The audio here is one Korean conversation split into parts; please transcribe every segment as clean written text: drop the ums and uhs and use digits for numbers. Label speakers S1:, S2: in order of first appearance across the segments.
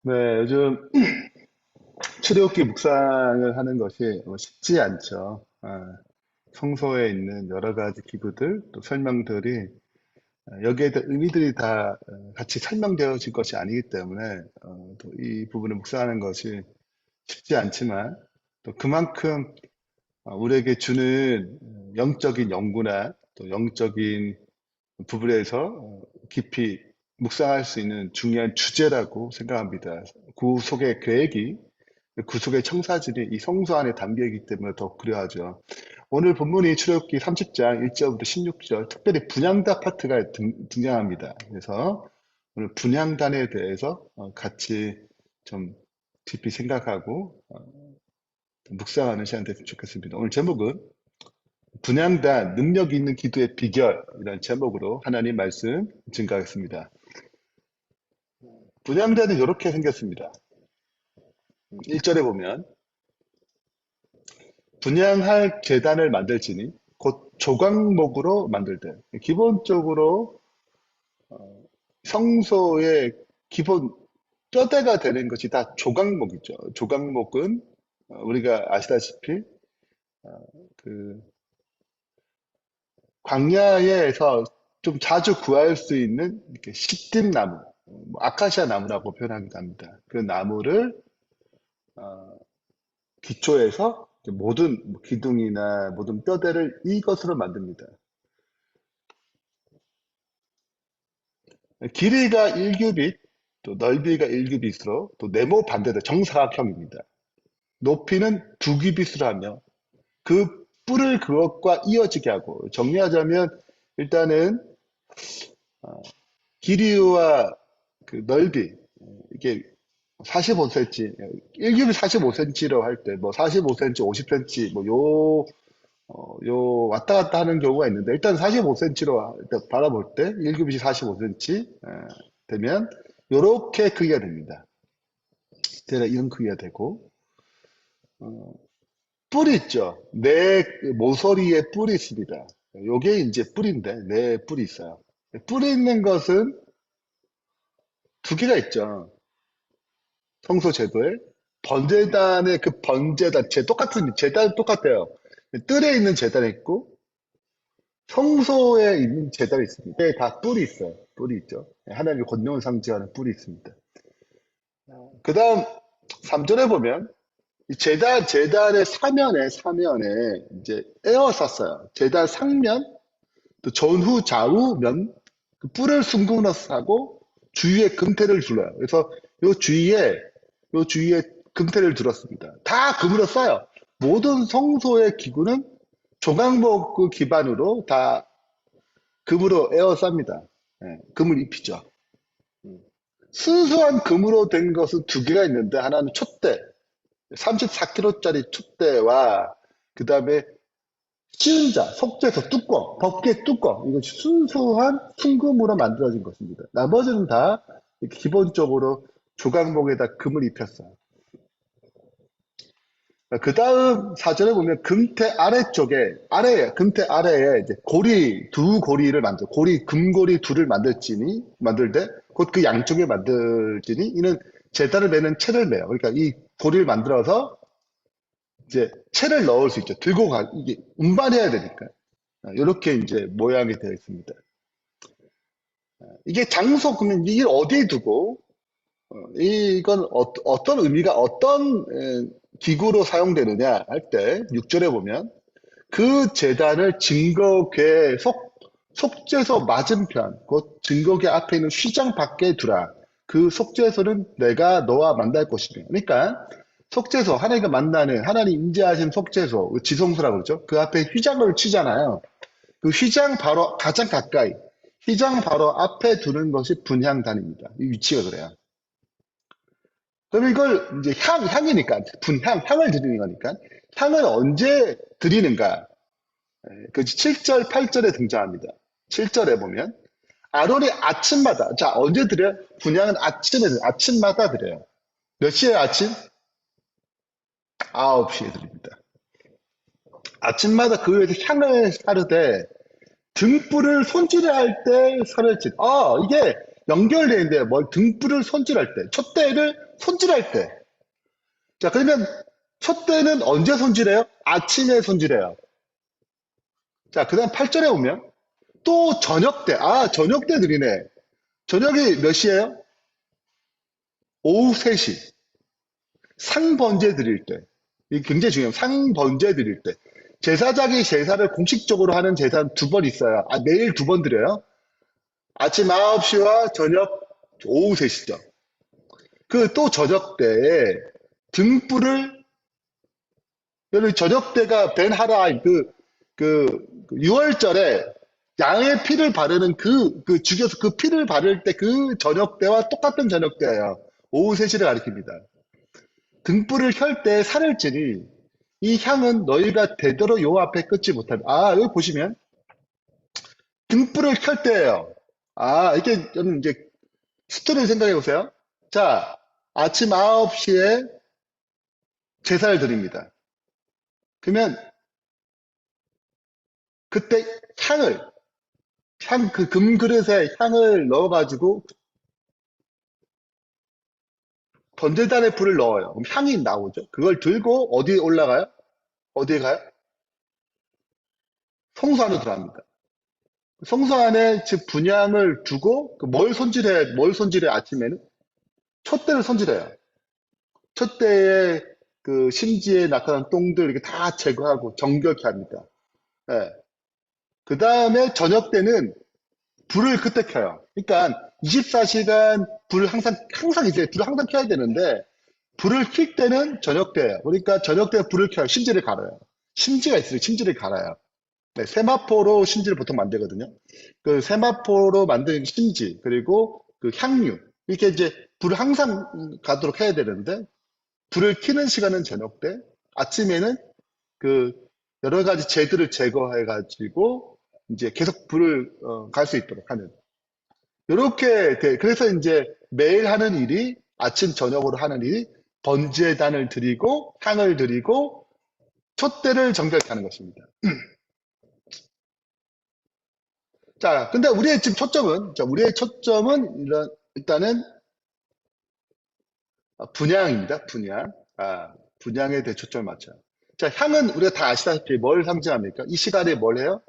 S1: 네, 요즘 출애굽기 묵상을 하는 것이 쉽지 않죠. 성서에 있는 여러 가지 기구들, 또 설명들이 여기에 대한 의미들이 다 같이 설명되어질 것이 아니기 때문에 또 이 부분을 묵상하는 것이 쉽지 않지만 또 그만큼 우리에게 주는 영적인 연구나 또 영적인 부분에서 깊이 묵상할 수 있는 중요한 주제라고 생각합니다. 구속의 계획이 구속의 청사진이 이 성소 안에 담겨 있기 때문에 더 그려하죠. 오늘 본문이 출애굽기 30장 1절부터 16절, 특별히 분향단 파트가 등장합니다. 그래서 오늘 분향단에 대해서 같이 좀 깊이 생각하고 묵상하는 시간 됐으면 좋겠습니다. 오늘 제목은 분향단 능력 있는 기도의 비결이라는 제목으로 하나님 말씀 증가하겠습니다. 분향단은 이렇게 생겼습니다. 1절에 보면 분향할 제단을 만들지니 곧 조각목으로 만들되, 기본적으로 성소의 기본 뼈대가 되는 것이 다 조각목이죠. 조각목은 우리가 아시다시피 그 광야에서 좀 자주 구할 수 있는 이렇게 시띠나무, 뭐 아카시아 나무라고 표현하기도 합니다. 그 나무를 기초해서 모든 기둥이나 모든 뼈대를 이것으로 만듭니다. 길이가 1규빗, 또 넓이가 1규빗으로 또 네모 반대로 정사각형입니다. 높이는 2규빗으로 하며 그 뿔을 그것과 이어지게 하고, 정리하자면 일단은 길이와 그 넓이, 이게 45cm, 1규빗 45cm로 할 때 뭐 45cm, 50cm 요 왔다 갔다 하는 경우가 있는데, 일단 45cm로 바라볼 때 1규빗이 45cm 되면 요렇게 크기가 됩니다. 대략 이런 크기가 되고, 뿔이 있죠. 내 모서리에 뿔이 있습니다. 요게 이제 뿔인데, 내 뿔이 있어요. 뿔이 있는 것은 두 개가 있죠. 성소 제도에. 번제단의 그 번제단, 제단 똑같아요. 뜰에 있는 제단이 있고, 성소에 있는 제단이 있습니다. 다 뿔이 있어요. 뿔이 있죠. 하나님의 권능을 상징하는 뿔이 있습니다. 그 다음 3절에 보면 이 재단의 사면에 이제 에워쌌어요. 재단 상면, 또 전후 좌우면 그 뿔을 숭금으로써 하고 주위에 금태를 둘러요. 그래서 요 주위에 금태를 둘렀습니다. 다 금으로 써요. 모든 성소의 기구는 조각목 그 기반으로 다 금으로 에워쌉니다. 예, 금을 입히죠. 순수한 금으로 된 것은 두 개가 있는데, 하나는 촛대, 34kg짜리 촛대와 그 다음에 시은자, 속죄소 뚜껑, 법계 뚜껑, 이것이 순수한 순금으로 만들어진 것입니다. 나머지는 다 기본적으로 조각목에다 금을 입혔어요. 그 다음 사절에 보면 금태 금태 아래에 이제 두 고리를 금고리 둘을 만들되, 곧 그 양쪽에 만들지니, 이는 제단을 매는 채를 매요. 그러니까 이 고리를 만들어서 이제 채를 넣을 수 있죠. 이게 운반해야 되니까. 이렇게 이제 모양이 되어 있습니다. 이게 그러면 이걸 어디에 두고, 이건 떤 의미가 기구로 사용되느냐 할 때, 6절에 보면, 그 제단을 증거궤 속죄소 맞은편, 곧 증거궤 앞에 있는 휘장 밖에 두라. 그 속죄소는 내가 너와 만날 것이며. 그러니까, 속죄소, 하나님과 만나는, 하나님 임재하신 속죄소, 지성소라고 그러죠. 그 앞에 휘장을 치잖아요. 그 휘장 바로 가장 가까이, 휘장 바로 앞에 두는 것이 분향단입니다. 이 위치가 그래요. 그럼 이걸 이제 향이니까, 향을 드리는 거니까, 향을 언제 드리는가? 그 7절, 8절에 등장합니다. 7절에 보면, 아론이 아침마다, 자, 언제 드려요? 분향은 아침마다 드려요. 몇 시에 아침? 9시에 드립니다. 아침마다 그 위에서 향을 사르되, 등불을 손질할 때 사를진. 이게 연결되어 있는데 뭘 등불을 손질할 때, 촛대를 손질할 때. 자, 그러면 촛대는 언제 손질해요? 아침에 손질해요. 자, 그 다음 8절에 오면 또 저녁 때, 저녁 때 드리네. 저녁이 몇 시예요? 오후 3시. 상번제 드릴 때. 이게 굉장히 중요해요. 상번제 드릴 때. 제사장이 제사를 공식적으로 하는 제사는 2번 있어요. 매일 2번 드려요. 아침 9시와 저녁 오후 3시죠. 그 또 저녁 때에 등불을, 여기 저녁 때가 벤하라, 그 6월절에 양의 피를 바르는 죽여서 그 피를 바를 때 그 저녁 때와 똑같은 저녁 때예요. 오후 3시를 가리킵니다. 등불을 켤 때 살을 찌니 이 향은 너희가 되도록 요 앞에 끊지 못한다. 여기 보시면 등불을 켤 때예요. 이게 저는 이제 스토리를 생각해 보세요. 자, 아침 9시에 제사를 드립니다. 그러면 그때 그 금그릇에 향을 넣어가지고 번제단에 불을 넣어요. 그럼 향이 나오죠. 그걸 들고 어디에 올라가요? 어디에 가요? 성소 안으로 들어갑니다. 성소 안에 즉 분향을 두고 뭘 손질해 아침에는? 촛대를 손질해요. 촛대에 그 심지에 나타난 똥들 이렇게 다 제거하고 정결케 합니다. 예. 그 다음에 저녁 때는 불을 그때 켜요. 그러니까 24시간 불 항상 이제 불을 항상 켜야 되는데 불을 켤 때는 저녁 때예요. 그러니까 저녁 때 불을 켜요. 심지를 갈아요. 심지가 있어요. 심지를 갈아요. 네, 세마포로 심지를 보통 만들거든요. 그 세마포로 만든 심지 그리고 그 향유 이렇게 이제 불을 항상 가도록 해야 되는데 불을 켜는 시간은 저녁 때, 아침에는 그 여러 가지 재들을 제거해 가지고 이제 계속 불을 갈 수 있도록 하는. 이렇게 그래서 이제 매일 하는 일이 아침 저녁으로 하는 일이 번제단을 드리고 향을 드리고 촛대를 정결케 하는 것입니다. 자, 근데 우리의 초점은 일단은 분향입니다. 분향. 분향에 대해 초점을 맞춰요. 자, 향은 우리가 다 아시다시피 뭘 상징합니까? 이 시간에 뭘 해요?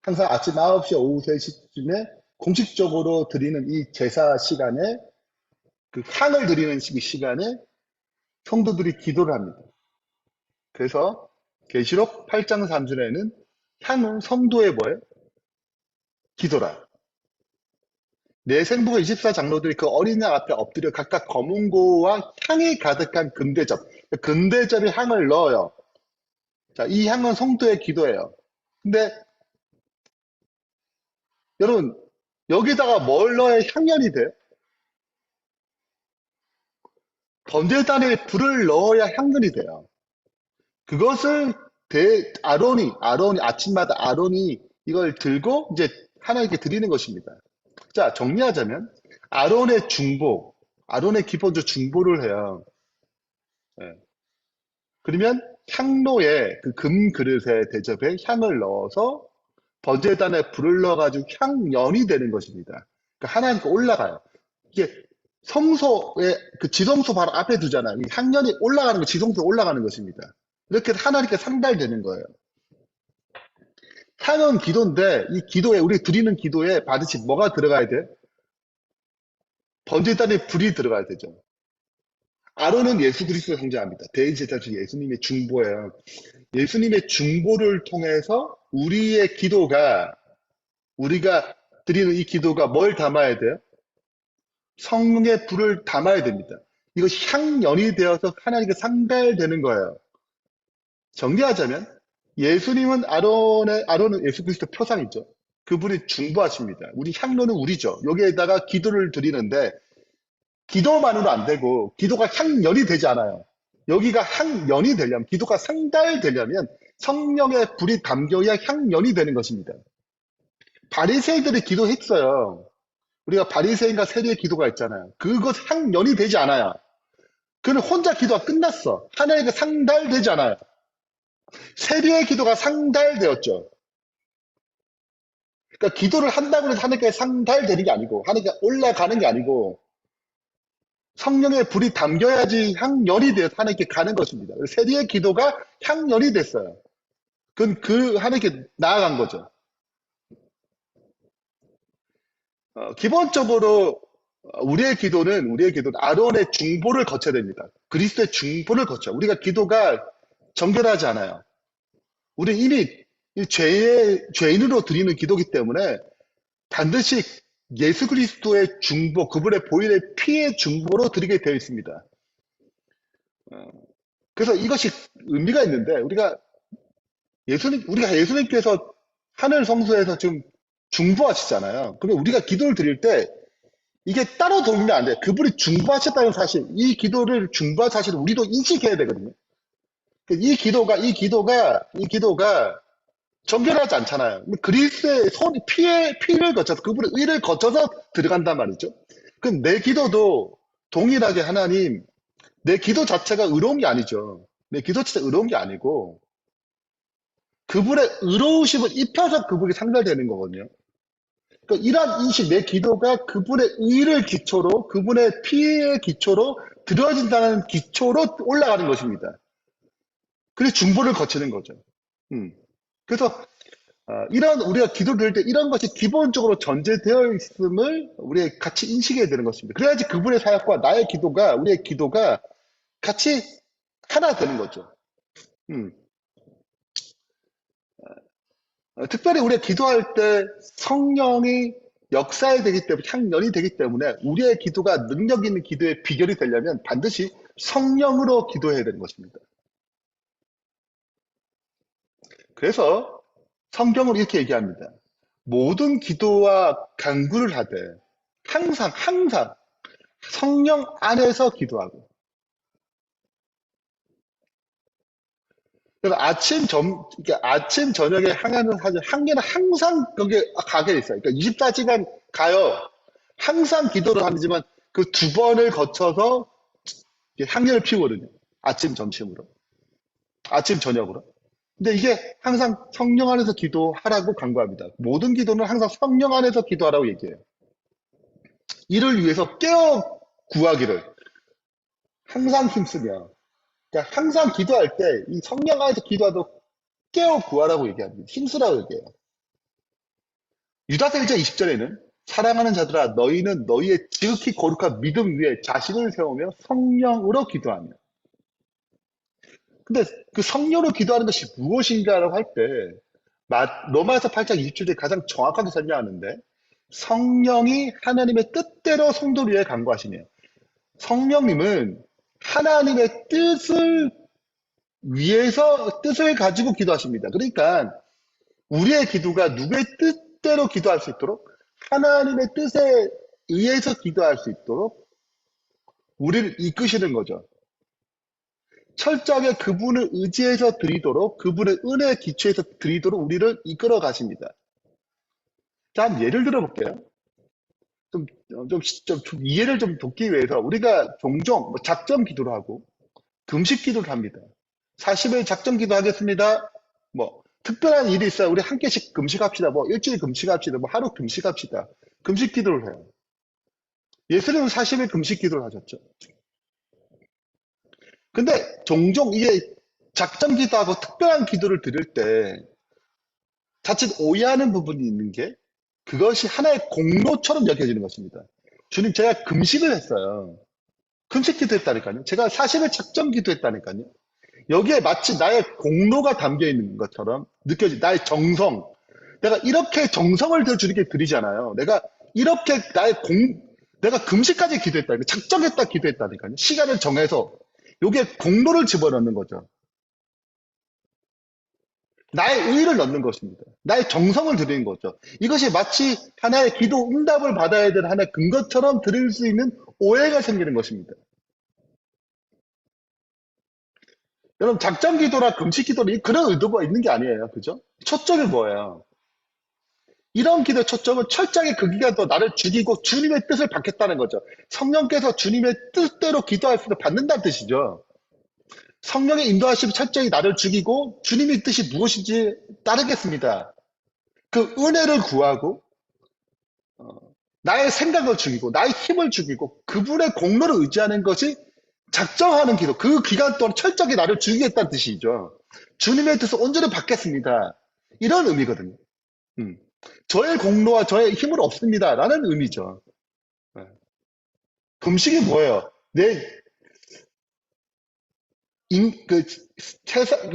S1: 항상 아침 9시, 오후 3시쯤에 공식적으로 드리는 이 제사 시간에 그 향을 드리는 시간에 성도들이 기도를 합니다. 그래서 계시록 8장 3절에는 향은 성도의 뭐예요? 기도라. 내 생부가 24장로들이 그 어린 양 앞에 엎드려 각각 검은고와 향이 가득한 금대접, 금대접에 향을 넣어요. 자, 이 향은 성도의 기도예요. 근데 여러분, 여기다가 뭘 넣어야 향연이 돼요? 번제단에 불을 넣어야 향연이 돼요. 그것을 아론이 아침마다 아론이 이걸 들고 이제 하나님께 드리는 것입니다. 자, 정리하자면 아론의 기본적으로 중보를 해요. 예. 그러면 향로에 그 금 그릇에 대접에 향을 넣어서 번제단에 불을 넣어가지고 향연이 되는 것입니다. 그러니까 하나님께 올라가요. 이게 성소에 그 지성소 바로 앞에 두잖아요. 이 향연이 올라가는 거 지성소에 올라가는 것입니다. 이렇게 하나님께 상달되는 거예요. 향은 기도인데 이 기도에 우리 드리는 기도에 반드시 뭐가 들어가야 돼? 번제단에 불이 들어가야 되죠. 아론은 예수 그리스도를 상징합니다. 대제사장 예수님의 중보예요. 예수님의 중보를 통해서 우리가 드리는 이 기도가 뭘 담아야 돼요? 성령의 불을 담아야 됩니다. 이것이 향연이 되어서 하나님께 상달되는 거예요. 정리하자면 아론은 예수 그리스도 표상이죠. 그분이 중보하십니다. 우리 향로는 우리죠. 여기에다가 기도를 드리는데 기도만으로 안 되고 기도가 향연이 되지 않아요. 여기가 향연이 되려면 기도가 상달되려면 성령의 불이 담겨야 향연이 되는 것입니다. 바리새인들이 기도했어요. 우리가 바리새인과 세리의 기도가 있잖아요. 그것 향연이 되지 않아요. 그는 혼자 기도가 끝났어. 하나님께 상달되지 않아요. 세리의 기도가 상달되었죠. 그러니까 기도를 한다고 해서 하나님께 상달되는 게 아니고, 하나님께 올라가는 게 아니고, 성령의 불이 담겨야지 향연이 되어서 하나님께 가는 것입니다. 세리의 기도가 향연이 됐어요. 그건 하나님께 나아간 거죠. 기본적으로 우리의 기도는 아론의 중보를 거쳐야 됩니다. 그리스도의 중보를 거쳐. 우리가 기도가 정결하지 않아요. 우리 이미 죄인으로 드리는 기도이기 때문에 반드시 예수 그리스도의 중보, 그분의 보혈의 피의 중보로 드리게 되어 있습니다. 그래서 이것이 의미가 있는데, 우리가 예수님께서 하늘 성소에서 지금 중보하시잖아요. 그러면 우리가 기도를 드릴 때 이게 따로 돌면 안 돼. 그분이 중보하셨다는 사실, 이 기도를 중보한 사실을 우리도 인식해야 되거든요. 이 기도가 정결하지 않잖아요. 그리스도의 피를 거쳐서, 그분의 의를 거쳐서 들어간단 말이죠. 그럼 내 기도도 동일하게 하나님, 내 기도 자체가 의로운 게 아니죠. 내 기도 자체가 의로운 게 아니고, 그분의 의로우심을 입혀서 그분이 상달되는 거거든요. 그러니까 이러한 인식, 내 기도가 그분의 의를 기초로, 그분의 피의 기초로, 드려진다는 기초로 올라가는 것입니다. 그래서 중보를 거치는 거죠. 음. 그래서 우리가 기도를 드릴 때 이런 것이 기본적으로 전제되어 있음을 우리가 같이 인식해야 되는 것입니다. 그래야지 그분의 사역과 우리의 기도가 같이 하나 되는 거죠. 음. 특별히 우리가 기도할 때 성령이 역사에 되기 때문에, 향연이 되기 때문에 우리의 기도가 능력 있는 기도의 비결이 되려면 반드시 성령으로 기도해야 되는 것입니다. 그래서 성경은 이렇게 얘기합니다. 모든 기도와 간구를 하되 항상 성령 안에서 기도하고. 그래서 아침 저녁에 향하는 사실 향기는 항상 거기에 가게 있어요. 그러니까 24시간 가요. 항상 기도를 하지만 그 두 번을 거쳐서 향기를 피우거든요. 아침 점심으로, 아침 저녁으로. 근데 이게 항상 성령 안에서 기도하라고 강구합니다. 모든 기도는 항상 성령 안에서 기도하라고 얘기해요. 이를 위해서 깨어 구하기를 항상 힘쓰며, 그러니까 항상 기도할 때 이 성령 안에서 기도하도 깨어 구하라고 얘기합니다. 힘쓰라고 얘기해요. 유다서 1장 20절에는 사랑하는 자들아 너희는 너희의 지극히 거룩한 믿음 위에 자신을 세우며 성령으로 기도하며. 근데 그 성령으로 기도하는 것이 무엇인가라고 할 때 로마서 8장 20절에 가장 정확하게 설명하는데, 성령이 하나님의 뜻대로 성도를 위해 간구하시며. 성령님은 하나님의 뜻을 가지고 기도하십니다. 그러니까 우리의 기도가 누구의 뜻대로 기도할 수 있도록, 하나님의 뜻에 의해서 기도할 수 있도록 우리를 이끄시는 거죠. 철저하게 그분을 의지해서 드리도록, 그분의 은혜에 기초해서 드리도록 우리를 이끌어 가십니다. 자, 한 예를 들어 볼게요. 좀 이해를 좀 돕기 위해서 우리가 종종 작전 기도를 하고 금식 기도를 합니다. 40일 작전 기도 하겠습니다. 특별한 일이 있어요. 우리 한 개씩 금식합시다. 일주일 금식합시다. 하루 금식합시다. 금식 기도를 해요. 예수님은 40일 금식 기도를 하셨죠. 근데 종종 이게 작전 기도하고 특별한 기도를 드릴 때 자칫 오해하는 부분이 있는 게, 그것이 하나의 공로처럼 여겨지는 것입니다. 주님, 제가 금식을 했어요. 금식 기도했다니까요. 제가 40일 작전 기도했다니까요. 여기에 마치 나의 공로가 담겨 있는 것처럼 나의 정성. 내가 이렇게 정성을 들여 주님께 드리잖아요. 내가 이렇게 내가 금식까지 기도했다니까, 작정했다 기도했다니까요. 시간을 정해서 여기에 공로를 집어넣는 거죠. 나의 의를 넣는 것입니다. 나의 정성을 드리는 거죠. 이것이 마치 하나의 기도 응답을 받아야 되는 하나의 근거처럼 드릴 수 있는 오해가 생기는 것입니다. 여러분, 작전 기도나 금식 기도는 그런 의도가 있는 게 아니에요. 그죠? 초점이 뭐예요? 이런 기도의 초점은 철저하게 그 기간 더 나를 죽이고 주님의 뜻을 받겠다는 거죠. 성령께서 주님의 뜻대로 기도할 수 있도록 받는다는 뜻이죠. 성령의 인도하심이 철저히 나를 죽이고 주님의 뜻이 무엇인지 따르겠습니다. 그 은혜를 구하고 나의 생각을 죽이고 나의 힘을 죽이고 그분의 공로를 의지하는 것이 작정하는 기도. 그 기간 동안 철저하게 나를 죽이겠다는 뜻이죠. 주님의 뜻을 온전히 받겠습니다. 이런 의미거든요. 음. 저의 공로와 저의 힘은 없습니다. 라는 의미죠. 네. 금식이 뭐예요? 그,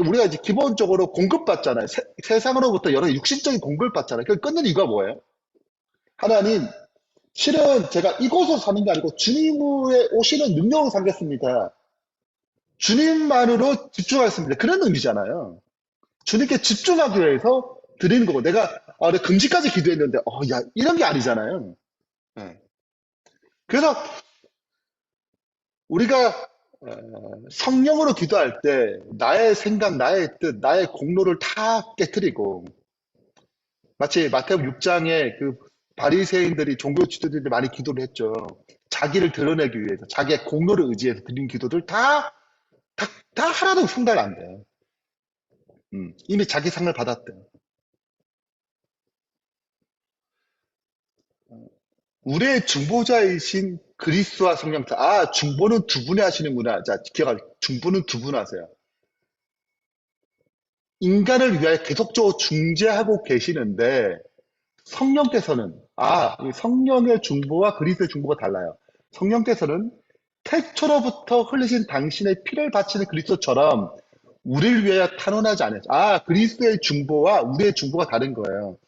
S1: 우리가 이제 기본적으로 공급받잖아요. 세상으로부터 여러 육신적인 공급을 받잖아요. 그걸 끊는 이유가 뭐예요? 하나님, 실은 제가 이곳으로 사는 게 아니고 주님의 오시는 능력으로 살겠습니다. 주님만으로 집중하겠습니다. 그런 의미잖아요. 주님께 집중하기 위해서 드리는 거고, 내가 금식까지 기도했는데, 야, 이런 게 아니잖아요. 네. 그래서 우리가 성령으로 기도할 때 나의 생각, 나의 뜻, 나의 공로를 다 깨뜨리고 마치 마태복음 6장에 그 바리새인들이 종교 지도자들이 많이 기도를 했죠. 자기를 드러내기 위해서 자기의 공로를 의지해서 드린 기도들 다 하나도 성달 안 돼요. 이미 자기 상을 받았대. 우리의 중보자이신 그리스도와 성령, 중보는 두 분이 하시는구나. 자, 중보는 두 분 하세요. 인간을 위하여 계속적으로 중재하고 계시는데, 성령께서는, 이 성령의 중보와 그리스도의 중보가 달라요. 성령께서는 태초로부터 흘리신 당신의 피를 바치는 그리스도처럼 우리를 위하여 탄원하지 않았죠. 그리스도의 중보와 우리의 중보가 다른 거예요.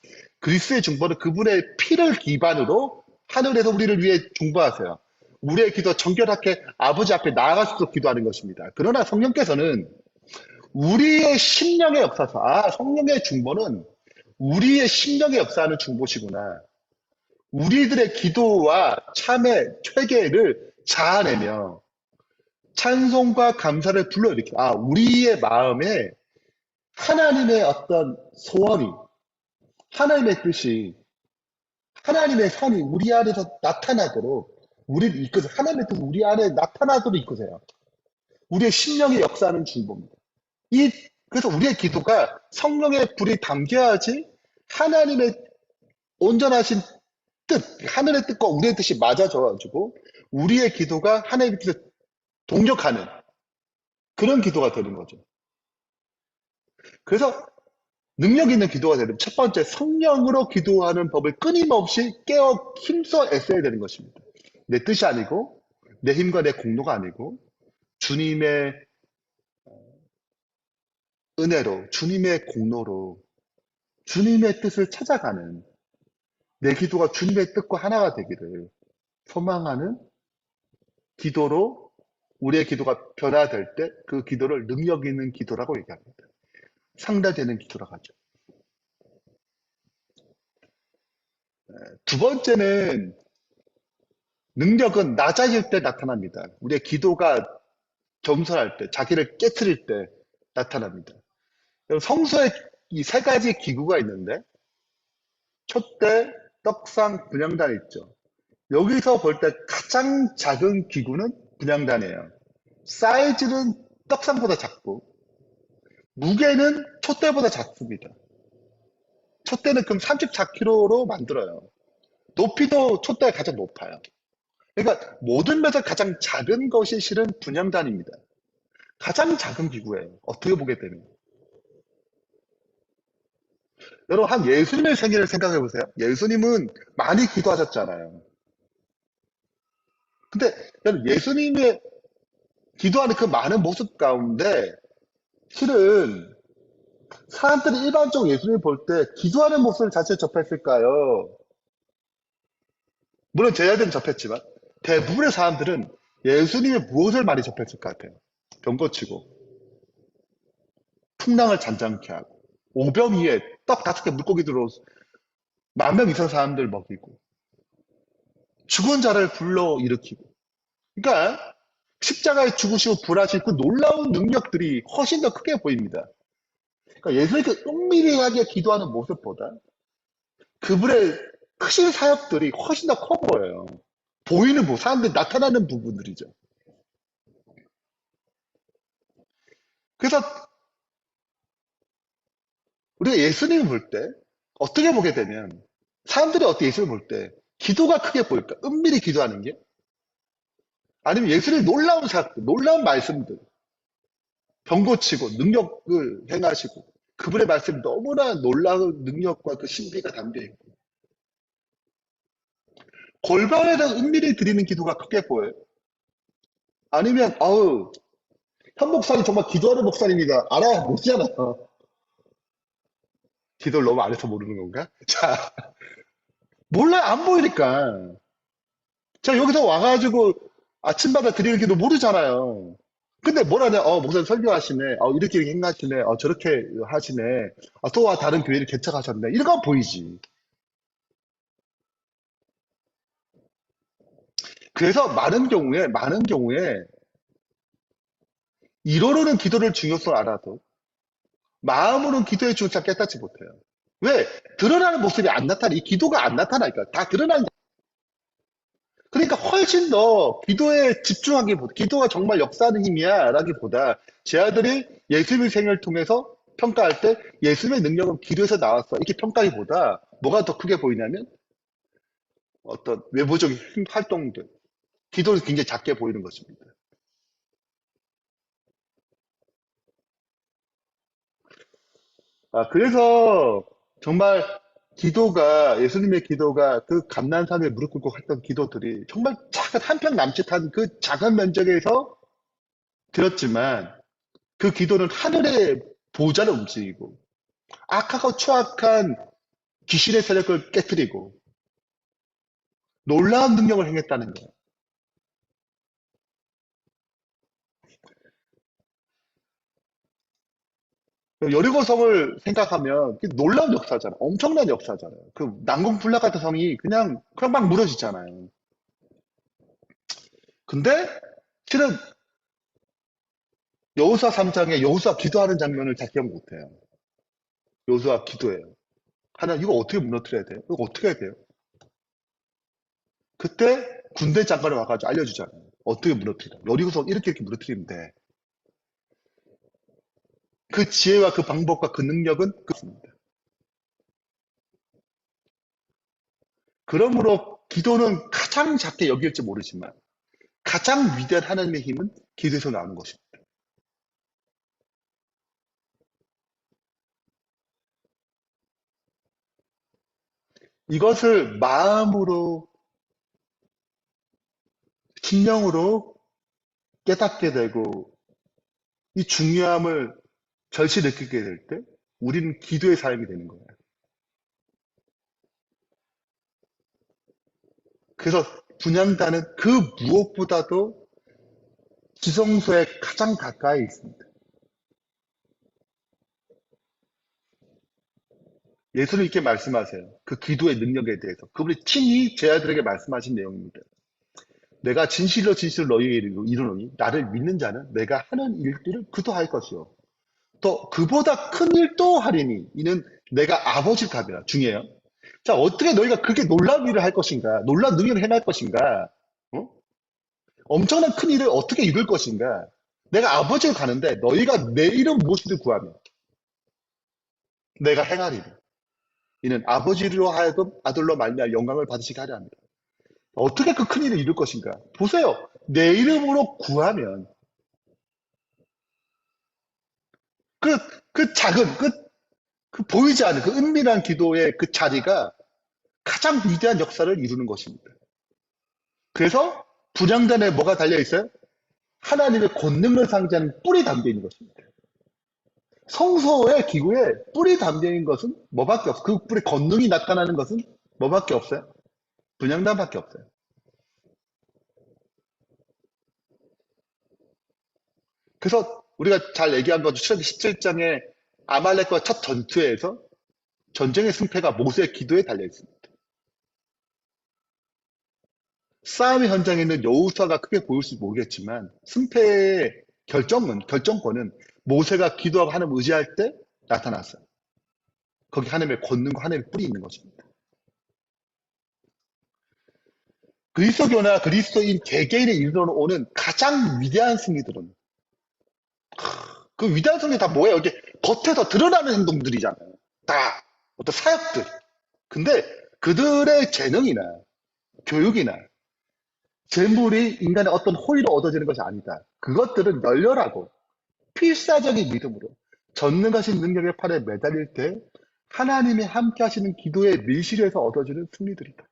S1: 그리스도의 중보는 그분의 피를 기반으로 하늘에서 우리를 위해 중보하세요. 우리의 기도 정결하게 아버지 앞에 나아갈 수 있도록 기도하는 것입니다. 그러나 성령께서는 우리의 심령에 역사서, 성령의 중보는 우리의 심령에 역사하는 중보시구나. 우리들의 기도와 참회, 회개를 자아내며 찬송과 감사를 불러일으켜. 우리의 마음에 하나님의 어떤 소원이, 하나님의 뜻이, 하나님의 선이 우리 안에서 나타나도록 우리를 이끄세요. 하나님의 뜻이 우리 안에 나타나도록 이끄세요. 우리의 심령에 역사하는 중보입니다. 그래서 우리의 기도가 성령의 불이 담겨야지 하나님의 온전하신 뜻, 하늘의 뜻과 우리의 뜻이 맞아져가지고 우리의 기도가 하나님의 뜻에 동력하는 그런 기도가 되는 거죠. 그래서 능력 있는 기도가 되는 첫 번째 성령으로 기도하는 법을 끊임없이 깨어 힘써 애써야 되는 것입니다. 내 뜻이 아니고 내 힘과 내 공로가 아니고 주님의 은혜로 주님의 공로로 주님의 뜻을 찾아가는 내 기도가 주님의 뜻과 하나가 되기를 소망하는 기도로 우리의 기도가 변화될 때 그 기도를 능력 있는 기도라고 얘기합니다. 상달되는 기도라고 하죠. 두 번째는 능력은 낮아질 때 나타납니다. 우리의 기도가 겸손할 때, 자기를 깨트릴 때 나타납니다. 성서에 이 세 가지 기구가 있는데 촛대, 떡상, 분향단 있죠. 여기서 볼 때 가장 작은 기구는 분향단이에요. 사이즈는 떡상보다 작고 무게는 촛대보다 작습니다. 촛대는 그럼 34kg로 만들어요. 높이도 촛대가 가장 높아요. 그러니까 모든 면에서 가장 작은 것이 실은 분향단입니다. 가장 작은 기구예요. 어떻게 보게 되면. 여러분 한 예수님의 생애를 생각해 보세요. 예수님은 많이 기도하셨잖아요. 근데 여러분 예수님의 기도하는 그 많은 모습 가운데 실은 사람들이 일반적으로 예수님을 볼 때 기도하는 모습을 자체를 접했을까요? 물론 제자들은 접했지만 대부분의 사람들은 예수님의 무엇을 많이 접했을 것 같아요. 병 고치고 풍랑을 잔잔케 하고 오병 이에 떡 5개 물고기들로 10,000명 이상 사람들 먹이고 죽은 자를 불러 일으키고 그러니까 십자가에 죽으시고 부활하신 그 놀라운 능력들이 훨씬 더 크게 보입니다. 그러니까 예수님이 그 은밀하게 기도하는 모습보다 그분의 크신 사역들이 훨씬 더 커 보여요. 보이는 사람들이 나타나는 부분들이죠. 그래서 우리가 예수님을 볼 때 어떻게 보게 되면 사람들이 어떻게 예수를 볼 때 기도가 크게 보일까? 은밀히 기도하는 게? 아니면 예수의 놀라운 사건, 놀라운 말씀들, 병 고치고 능력을 행하시고 그분의 말씀이 너무나 놀라운 능력과 그 신비가 담겨 있고 골방에 대한 은밀히 드리는 기도가 크게 보여요. 아니면 아우 현 목사님 정말 기도하는 목사님이다. 알아 모르잖아요. 기도를 너무 안 해서 모르는 건가? 자, 몰라 안 보이니까. 자, 여기서 와가지고 아침마다 드리는 기도 모르잖아요. 근데 뭐라냐, 목사님 설교하시네. 이렇게 행하시네. 저렇게 하시네. 또 다른 교회를 개척하셨네. 이런 거 보이지. 그래서 많은 경우에, 이론으로는 기도를 중요성을 알아도, 마음으로는 기도의 중요성을 깨닫지 못해요. 왜? 드러나는 모습이 안 나타나. 이 기도가 안 나타나니까. 다 드러나는 그러니까 훨씬 더 기도에 집중하기보다 기도가 정말 역사하는 힘이야 라기보다 제 아들이 예수님의 생을 통해서 평가할 때 예수님의 능력은 기도에서 나왔어 이렇게 평가하기보다 뭐가 더 크게 보이냐면 어떤 외부적인 활동들 기도는 굉장히 작게 보이는 것입니다. 그래서 정말 예수님의 기도가 그 감난산에 무릎 꿇고 했던 기도들이 정말 작은 한 편 남짓한 그 작은 면적에서 들었지만 그 기도는 하늘의 보좌를 움직이고 악하고 추악한 귀신의 세력을 깨뜨리고 놀라운 능력을 행했다는 거예요. 여리고성을 생각하면 놀라운 역사잖아. 엄청난 역사잖아요. 그 난공불락 같은 성이 그냥 막 무너지잖아요. 근데 실은 여호수아 3장에 여호수아 기도하는 장면을 잘 기억 못해요. 여호수아 기도해요. 하나님 이거 어떻게 무너뜨려야 돼요? 이거 어떻게 해야 돼요? 그때 군대 장관이 와가지고 알려주잖아요. 어떻게 무너뜨리라. 여리고성 이렇게 무너뜨리면 돼. 그 지혜와 그 방법과 그 능력은 그렇습니다. 그러므로 기도는 가장 작게 여길지 모르지만 가장 위대한 하나님의 힘은 기도에서 나오는 것입니다. 이것을 마음으로, 심령으로 깨닫게 되고 이 중요함을 절실히 느끼게 될 때 우리는 기도의 사람이 되는 거예요. 그래서 분향단은 그 무엇보다도 지성소에 가장 가까이 있습니다. 예수는 이렇게 말씀하세요. 그 기도의 능력에 대해서. 그분이 친히 제 아들에게 말씀하신 내용입니다. 내가 진실로 진실로 너희에게 이르노니 나를 믿는 자는 내가 하는 일들을 그도 할 것이요. 또 그보다 큰 일도 하리니 이는 내가 아버지 값이라 중요해요. 자, 어떻게 너희가 그렇게 놀라운 일을 할 것인가? 놀라운 능력을 행할 것인가? 어? 엄청난 큰 일을 어떻게 이룰 것인가? 내가 아버지를 가는데 너희가 내 이름 무엇이든 구하면 내가 행하리니 이는 아버지로 하여금 아들로 말미암아 영광을 받으시게 하려 합니다. 어떻게 그 큰 일을 이룰 것인가? 보세요. 내 이름으로 구하면 그, 그 작은, 그 보이지 않는 그 은밀한 기도의 그 자리가 가장 위대한 역사를 이루는 것입니다. 그래서 분향단에 뭐가 달려 있어요? 하나님의 권능을 상징하는 뿔이 담겨 있는 것입니다. 성소의 기구에 뿔이 담겨 있는 것은 뭐밖에 없어요. 그 뿔의 권능이 나타나는 것은 뭐밖에 없어요? 분향단밖에 없어요. 그래서 우리가 잘 얘기한 거죠. 출애굽기 17장에 아말렉과 첫 전투에서 전쟁의 승패가 모세의 기도에 달려 있습니다. 싸움의 현장에 있는 여호수아가 크게 보일지 모르겠지만 승패의 결정권은 모세가 기도하고 하나님 의지할 때 나타났어요. 거기 하나님의 권능과 하나님의 뿔이 있는 것입니다. 그리스도교나 그리스도인 개개인의 일로는 오는 가장 위대한 승리들은 그 위대한 승리 다 뭐예요? 이게 겉에서 드러나는 행동들이잖아요. 다. 어떤 사역들. 근데 그들의 재능이나 교육이나 재물이 인간의 어떤 호의로 얻어지는 것이 아니다. 그것들은 열렬하고 필사적인 믿음으로 전능하신 능력의 팔에 매달릴 때 하나님이 함께 하시는 기도의 밀실에서 얻어지는 승리들이다.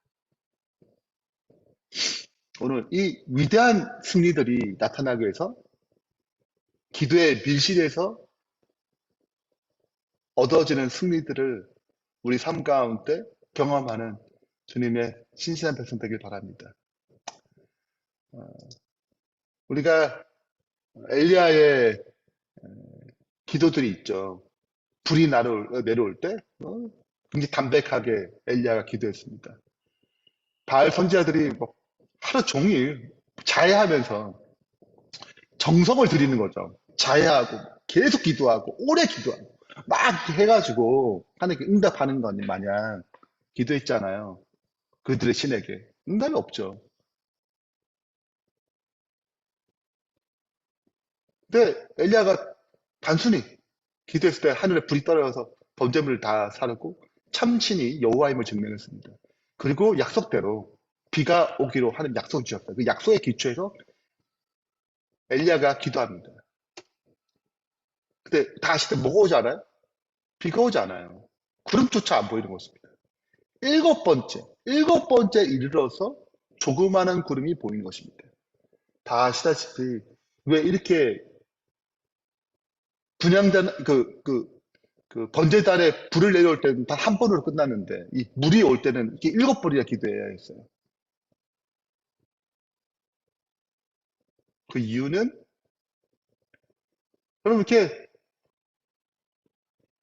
S1: 오늘 이 위대한 승리들이 나타나기 위해서 기도의 밀실에서 얻어지는 승리들을 우리 삶 가운데 경험하는 주님의 신실한 백성 되길 바랍니다. 우리가 엘리야의 기도들이 있죠. 불이 내려올 때 굉장히 담백하게 엘리야가 기도했습니다. 바알 선지자들이 뭐 하루 종일 자해하면서 정성을 들이는 거죠. 자해하고 계속 기도하고 오래 기도하고 막 해가지고 하나님께 응답하는 것 마냥 기도했잖아요. 그들의 신에게 응답이 없죠. 근데 엘리야가 단순히 기도했을 때 하늘에 불이 떨어져서 번제물을 다 사르고 참신이 여호와임을 증명했습니다. 그리고 약속대로 비가 오기로 하는 약속을 주셨다. 그 약속에 기초해서 엘리야가 기도합니다. 근데 다시 때 뭐가 오지 않아요? 비가 오지 않아요. 구름조차 안 보이는 것입니다. 일곱 번째 이르러서 조그마한 구름이 보이는 것입니다. 다 아시다시피 왜 이렇게 분양단 그 번제단에 불을 내려올 때는 단 한 번으로 끝났는데 이 물이 올 때는 이렇게 일곱 번이나 기도해야 했어요. 그 이유는 여러분 이렇게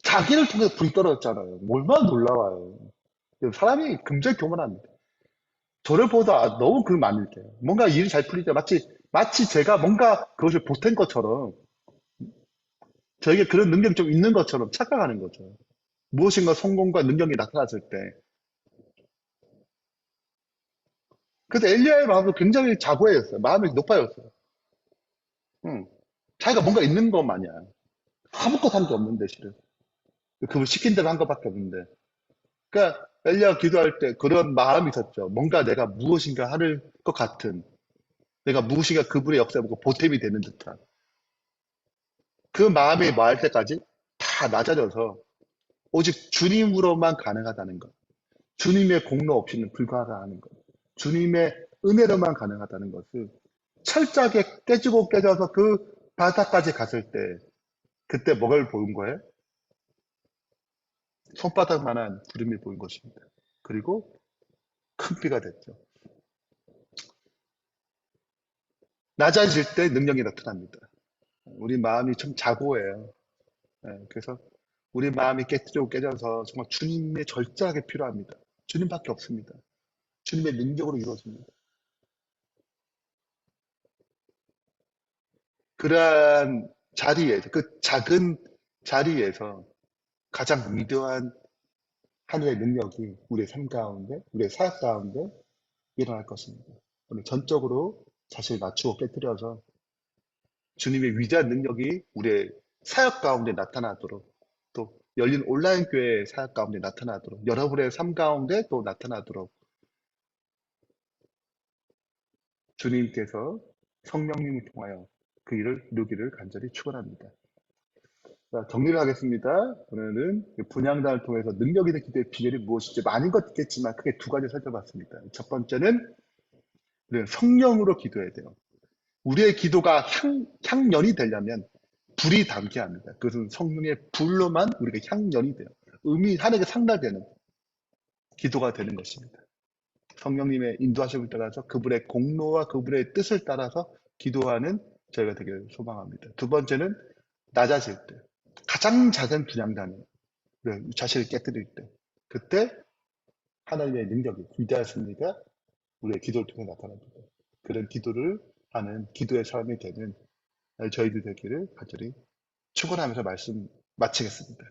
S1: 자기를 통해서 불이 떨어졌잖아요. 얼마나 놀라워요. 사람이 굉장히 교만합니다. 저를 보다 너무 그 많을게요. 뭔가 일이 잘 풀리자 마치 제가 뭔가 그것을 보탠 것처럼 저에게 그런 능력이 좀 있는 것처럼 착각하는 거죠. 무엇인가 성공과 능력이 나타났을 때. 그래서 엘리야의 마음도 굉장히 자고해졌어요. 마음이 높아졌어요. 응. 자기가 뭔가 있는 것 마냥 아무것도 한 게 없는데 실은 그걸 시킨 대로 한 것밖에 없는데. 그러니까 엘리야 기도할 때 그런 마음이 있었죠. 뭔가 내가 무엇인가 하는 것 같은, 내가 무엇인가 그분의 역사에 보고 보탬이 되는 듯한 그 마음이 마을 때까지 다 낮아져서 오직 주님으로만 가능하다는 것, 주님의 공로 없이는 불가능하다는 것, 주님의 은혜로만 가능하다는 것을 철저하게 깨지고 깨져서 그 바닥까지 갔을 때 그때 뭐가 보인 거예요? 손바닥만한 구름이 보인 것입니다. 그리고 큰 비가 됐죠. 낮아질 때 능력이 나타납니다. 우리 마음이 좀 자고해요. 그래서 우리 마음이 깨뜨리고 깨져서 정말 주님의 절제하게 필요합니다. 주님밖에 없습니다. 주님의 능력으로 이루어집니다. 그러한 자리에서, 그 작은 자리에서 가장 위대한 하늘의 능력이 우리의 삶 가운데, 우리의 사역 가운데 일어날 것입니다. 오늘 전적으로 자신을 낮추고 깨뜨려서 주님의 위대한 능력이 우리의 사역 가운데 나타나도록 또 열린 온라인 교회 사역 가운데 나타나도록 여러분의 삶 가운데 또 나타나도록 주님께서 성령님을 통하여 그 일을 이루기를 간절히 축원합니다. 자, 정리를 하겠습니다. 오늘은 분향단을 통해서 능력 있는 기도의 비결이 무엇인지 많은 것 있겠지만 크게 두 가지 살펴봤습니다. 첫 번째는 우리는 성령으로 기도해야 돼요. 우리의 기도가 향연이 되려면 불이 담겨야 합니다. 그것은 성령의 불로만 우리가 향연이 돼요. 하나님께 상달되는 기도가 되는 것입니다. 성령님의 인도하심을 따라서 그분의 공로와 그분의 뜻을 따라서 기도하는 저희가 되기를 소망합니다. 두 번째는 낮아질 때 가장 작은 분향단을 자신을 깨뜨릴 때 그때 하나님의 능력이 위대한 승리가 우리의 기도를 통해 나타납니다. 그런 기도를 하는 기도의 삶이 되는 저희들 되기를 간절히 축원하면서 말씀 마치겠습니다.